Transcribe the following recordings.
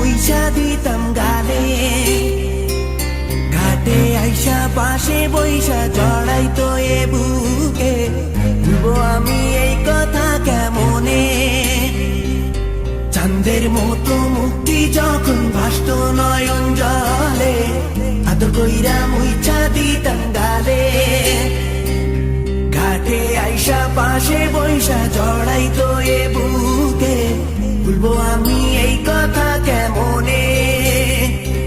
মুইছা দিতাম গালে, ঘাটে আইসা পাশে বইসা জড়াইতো এ বুকে, ভুলবো আমি এই কথা কেমনে? চাঁদের মতো মুক্তি যখন ভাসত নয়ন জলে, আদর কইরা মুইছা দিতাম গালে, ঘাটে আইসা পাশে বইসা জড়াইতো এ বুকে, ভুলবো আমি এই কথা কেমনে?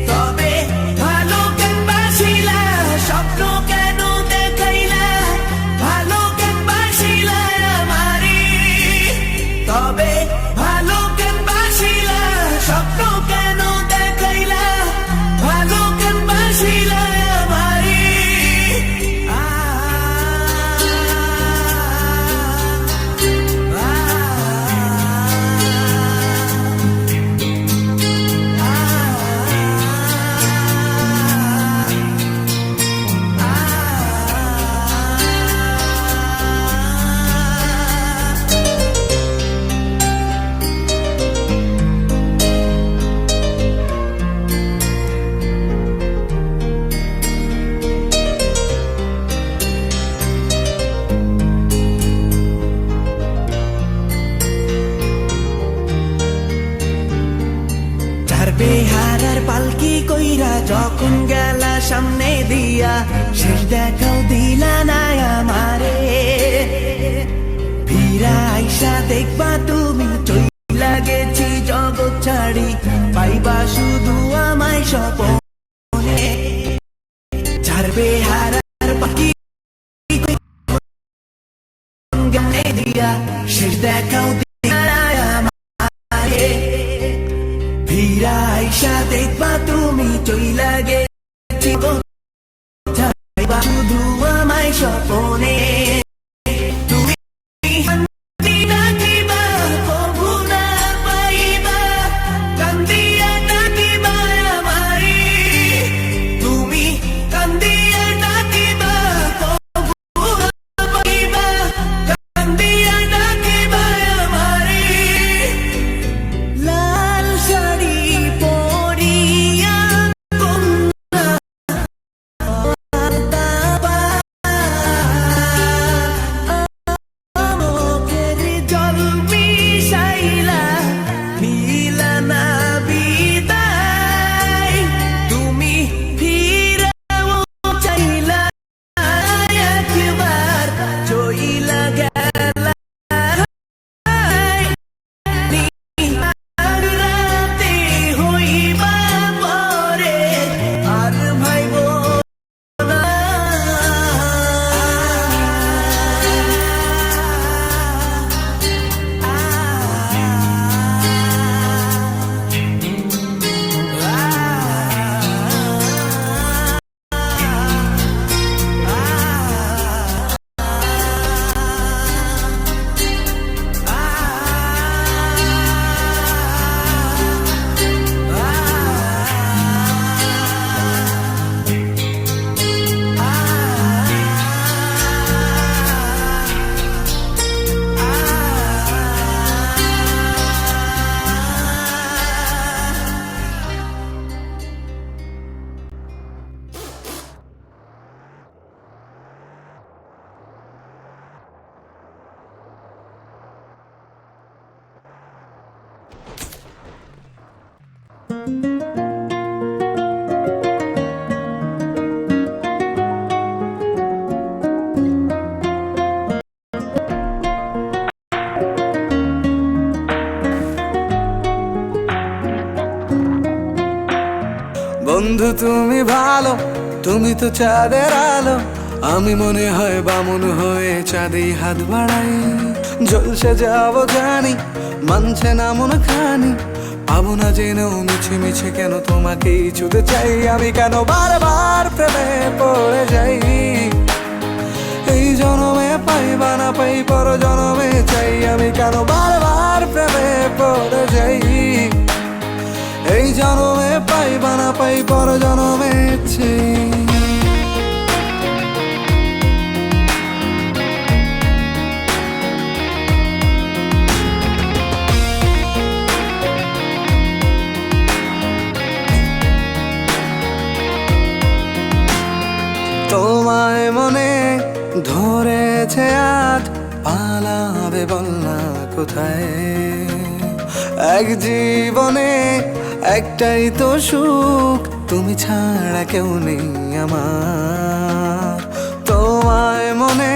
তবে ভালো কেন বাসিলা, স্বপ্ন কেন দেখাইলা, ভালো কেন বাসিলা আমারে? তবে ভালো কেন বাসিলা, স্বপ্ন কেন দেখাইলা, ভালো কেন বাসিলা আমারে? বেহারার পালকি কইরা যখন গেলা সামনে দিয়া, শেষ দেখাও দিলা না আমারে। ফিরা আইসা দেখবা তুমি চইলা গেছি জগৎ ছাড়ি, পাইবা শুধু আমায় স্বপনে। যার বেহারার পালকি গানে দিয়া, শেষ দেখাও দিলা না আমারে। ফিরা আইসা দেখবা তুমি চইলা গেছি শুধু আমায় স্বপনে। তুমি ডাকিবা কভু না পাইবা, কান্দিয়া ডাকিবা আমারে। তুমি কান্দিয়া ডাকিবা কভু না পাইবা, কান্দিয়া ডাকিবা আমারে। লাল শাড়ি পরিয়া কন্যা মুখের জল মিশাইলা, নিলা না বিদায়। তুমি ফিরাও চাইলা একবার, চইলা গেলা আর রাতে হইবা পরে, আর ভাইব না। বন্ধু তুমি ভালো, তুমি তো চাঁদের আলো, আমি মনে হয় বামুন হয়ে চাঁদে হাত বাড়াই। জলসে যাবো জানি, মানছে না মন খানি, পাবো না জেনেও মিছে মিছে কেন তোমাকেই ছুঁতে চাই। আমি কেন বারবার প্রেমে পড়ে যাই, এই জনমে পাইবা না পাই পর জনমে চাই। আমি কেন বারবার প্রেমে পড়ে যাই, এই জনমে পাইবা না পাই পর জনমে চাই। মনে ধরেছে আজ, পালাবে বল না কোথায়। এক জীবনে একটাই তো সুখ, তুমি ছাড়া কেউ নেই আমার। তোমায় মনে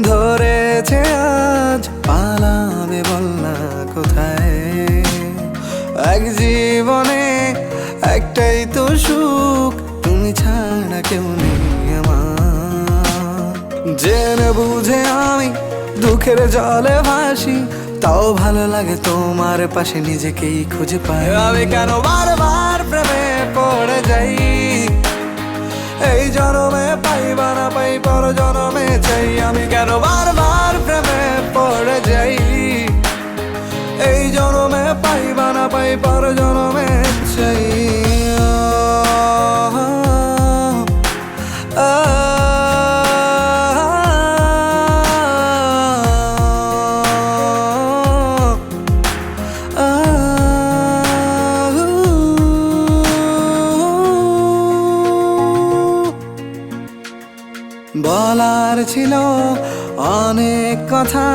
ধরেছে আজ, পালাবে বল না কোথায়। এক জীবনে একটাই তো সুখ, তুমি ছাড়া কেউ নেই আমার। জেনে বুঝে আমি দুঃখের জলে ভাসি, তাও ভালো লাগে তোমার পাশে নিজেকেই খুঁজে পাই। আমি কেন বারবার প্রেমে পড়ে যাই, এই জনমে পাইবা না পাই পর জনমে চাই। আমি কেন বারবার প্রেমে পড়ে যাই, এই জনমে পাইবা না পাই পর জনমে চাই। বলার ছিল অনেক কথা,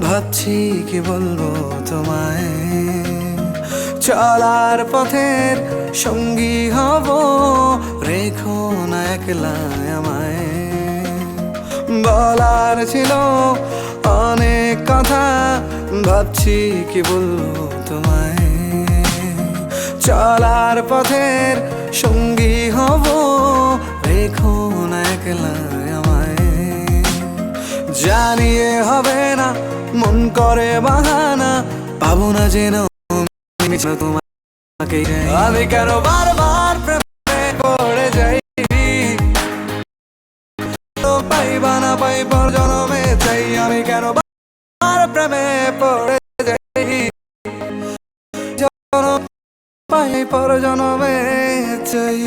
ভাবছি কি বলবো তোমায়। চলার পথের সঙ্গী হব, রেখো না একলা আমায়। বলার ছিল অনেক কথা, ভাবছি কি বলবো তোমায়। চলার পথের সঙ্গী হব, রেখো না একলা আমায়। জানিয়ে হবে না মন করে বাহানা, পাবো না যেন তোমাকে। আমি কেন বারবার প্রেমে পড়ে যাই, পাইবা না পাই পর জনমে চাই। আমি কেন বারবার প্রেমে পড়ে যাই, জনম পাই পর জনমে চাই।